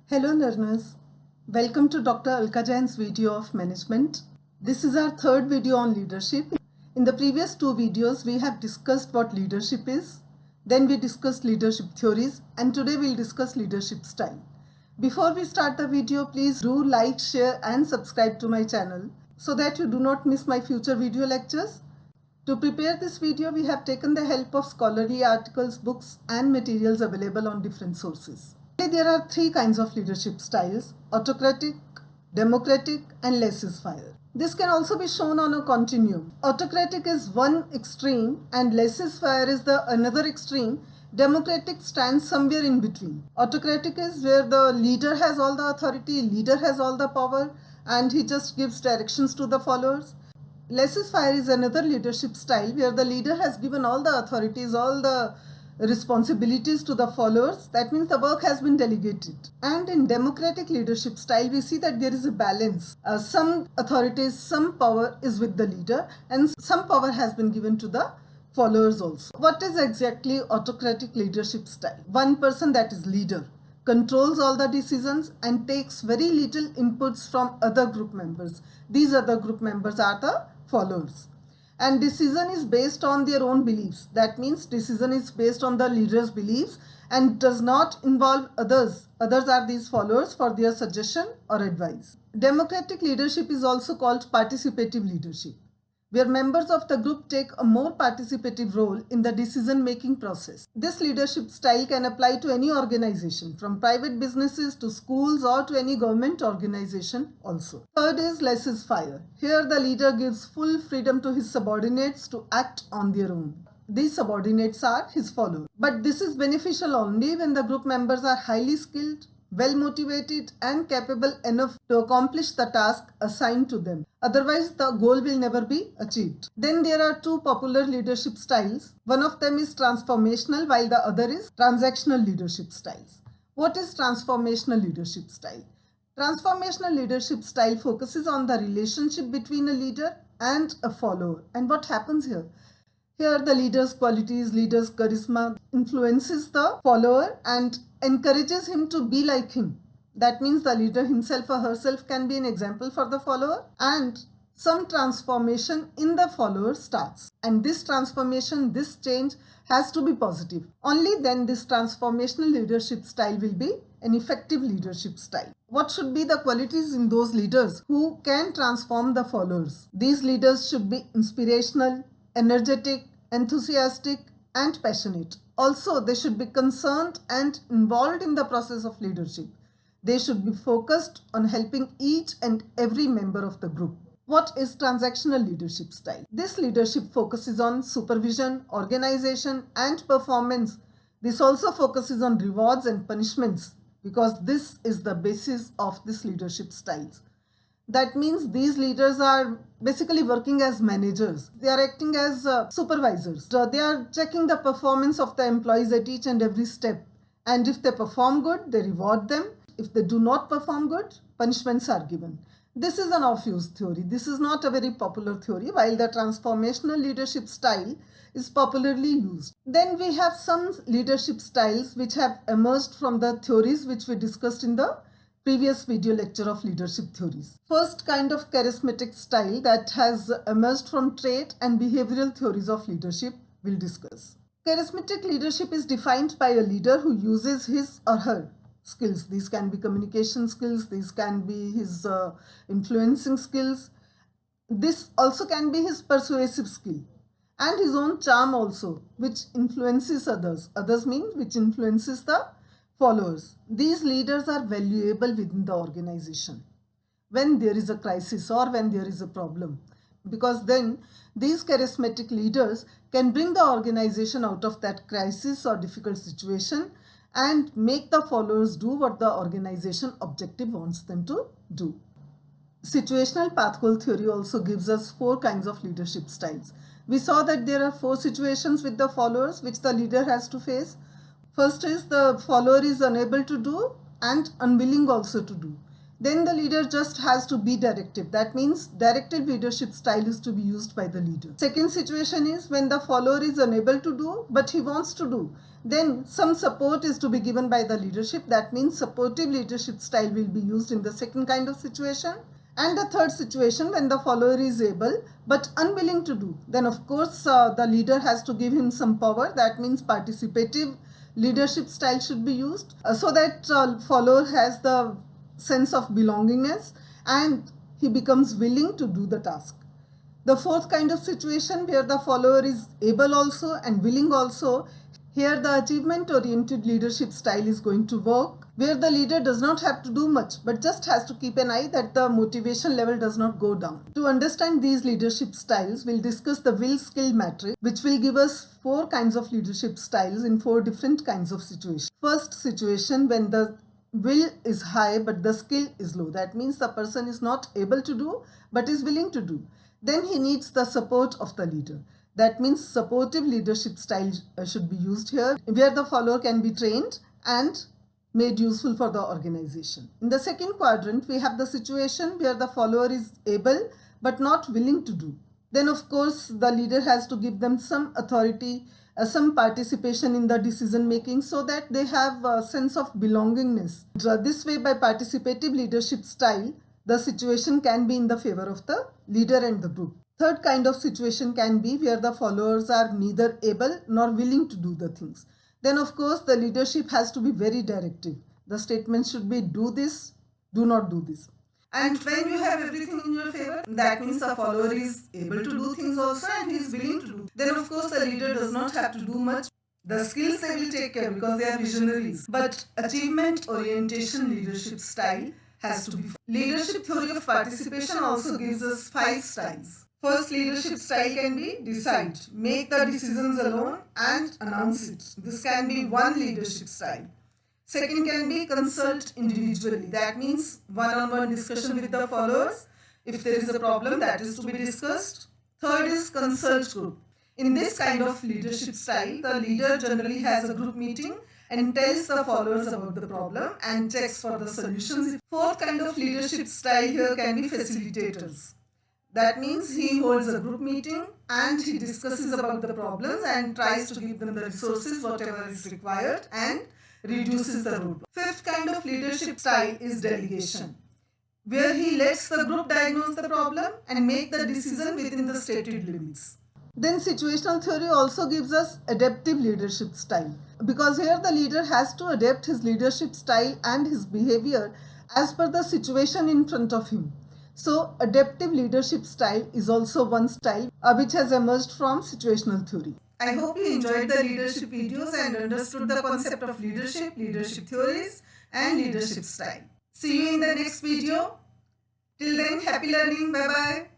Hello learners, welcome to Dr. Alka Jain's video of management. This is our third video on leadership. In the previous two videos, we have discussed what leadership is, then we discussed leadership theories, and today we'll discuss leadership style. Before we start the video, please do like, share and subscribe to my channel so that you do not miss my future video lectures. To prepare this video, we have taken the help of scholarly articles, books and materials available on different sources. There are three kinds of leadership styles: autocratic, democratic and laissez-faire. This can also be shown on a continuum. Autocratic is one extreme and laissez-faire is the another extreme. Democratic stands somewhere in between. Autocratic is where the leader has all the authority, leader has all the power and he just gives directions to the followers. Laissez-faire is another leadership style where the leader has given all the authorities, all the responsibilities to the followers. That means the work has been delegated. And in democratic leadership style, we see that there is a balance. Some authorities, some power is with the leader and some power has been given to the followers also. What is exactly autocratic leadership style? One person, that is leader, controls all the decisions and takes very little inputs from other group members. These other group members are the followers. And decision is based on their own beliefs. That means decision is based on the leader's beliefs and does not involve others. Others are these followers for their suggestion or advice. Democratic leadership is also called participative leadership, where members of the group take a more participative role in the decision-making process. This leadership style can apply to any organization, from private businesses to schools or to any government organization also. Third is laissez-faire. Here the leader gives full freedom to his subordinates to act on their own. These subordinates are his followers. But this is beneficial only when the group members are highly skilled, well motivated and capable enough to accomplish the task assigned to them. Otherwise, the goal will never be achieved. Then there are two popular leadership styles. One of them is transformational while the other is transactional leadership styles. What is transformational leadership style? Transformational leadership style focuses on the relationship between a leader and a follower. And what happens here? Here the leader's qualities, leader's charisma influences the follower and encourages him to be like him. That means the leader himself or herself can be an example for the follower and some transformation in the follower starts. And this transformation, this change has to be positive. Only then this transformational leadership style will be an effective leadership style. What should be the qualities in those leaders who can transform the followers? These leaders should be inspirational, energetic, enthusiastic and passionate. Also, they should be concerned and involved in the process of leadership. They should be focused on helping each and every member of the group. What is transactional leadership style? This leadership focuses on supervision, organization and performance. This also focuses on rewards and punishments because this is the basis of this leadership styles. That means these leaders are basically working as managers. They are acting as supervisors. They are checking the performance of the employees at each and every step. And if they perform good, they reward them. If they do not perform good, punishments are given. This is an off-use theory. This is not a very popular theory, while the transformational leadership style is popularly used. Then we have some leadership styles which have emerged from the theories which we discussed in the previous video lecture of leadership theories. First kind of charismatic style that has emerged from trait and behavioral theories of leadership we'll discuss. Charismatic leadership is defined by a leader who uses his or her skills. These can be communication skills, these can be his influencing skills. This also can be his persuasive skill and his own charm also, which influences others. Others mean which influences the followers. These leaders are valuable within the organization when there is a crisis or when there is a problem, because then these charismatic leaders can bring the organization out of that crisis or difficult situation and make the followers do what the organization objective wants them to do. Situational path goal theory also gives us four kinds of leadership styles. We saw that there are four situations with the followers which the leader has to face. First is the follower is unable to do and unwilling also to do. then the leader just has to be directive. That means directive leadership style is to be used by the leader. Second situation is when the follower is unable to do but he wants to do, then some support is to be given by the leadership. That means supportive leadership style will be used in the second kind of situation. And the third situation, when the follower is able but unwilling to do, then of course the leader has to give him some power. That means participative leadership style should be used so that follower has the sense of belongingness and he becomes willing to do the task. The fourth kind of situation, where the follower is able also and willing also, here the achievement oriented leadership style is going to work, where the leader does not have to do much but just has to keep an eye that the motivation level does not go down. To understand these leadership styles, we'll discuss the will skill matrix, which will give us 4 kinds of leadership styles in 4 different kinds of situations. First situation, when the will is high but the skill is low. That means the person is not able to do but is willing to do. Then he needs the support of the leader. That means supportive leadership style should be used here, where the follower can be trained and made useful for the organization. In the second quadrant, we have the situation where the follower is able but not willing to do. Then of course the leader has to give them some authority, some participation in the decision making, so that they have a sense of belongingness. This way, by participative leadership style, the situation can be in the favor of the leader and the group. Third kind of situation can be where the followers are neither able nor willing to do the things. Then of course the leadership has to be very directive. The statement should be do this, do not do this. And when you have everything in your favor, that means the follower is able to do things also and he is willing to do. Then of course the leader does not have to do much. The skills they will take care because they are visionaries. But achievement orientation leadership style has to be. Leadership theory of participation also gives us 5 styles. First leadership style can be decide, make the decisions alone and announce it. This can be one leadership style. Second can be consult individually. That means one-on-one discussion with the followers. If there is a problem, that is to be discussed. Third is consult group. In this kind of leadership style, the leader generally has a group meeting and tells the followers about the problem and checks for the solutions. Fourth kind of leadership style here can be facilitators. That means he holds a group meeting and he discusses about the problems and tries to give them the resources, whatever is required, and reduces the roadblock. Fifth kind of leadership style is delegation, where he lets the group diagnose the problem and make the decision within the stated limits. Then situational theory also gives us adaptive leadership style, because here the leader has to adapt his leadership style and his behavior as per the situation in front of him. So adaptive leadership style is also one style which has emerged from situational theory. I hope you enjoyed the leadership videos and understood the concept of leadership, leadership theories and leadership style. See you in the next video. Till then, happy learning. Bye-bye.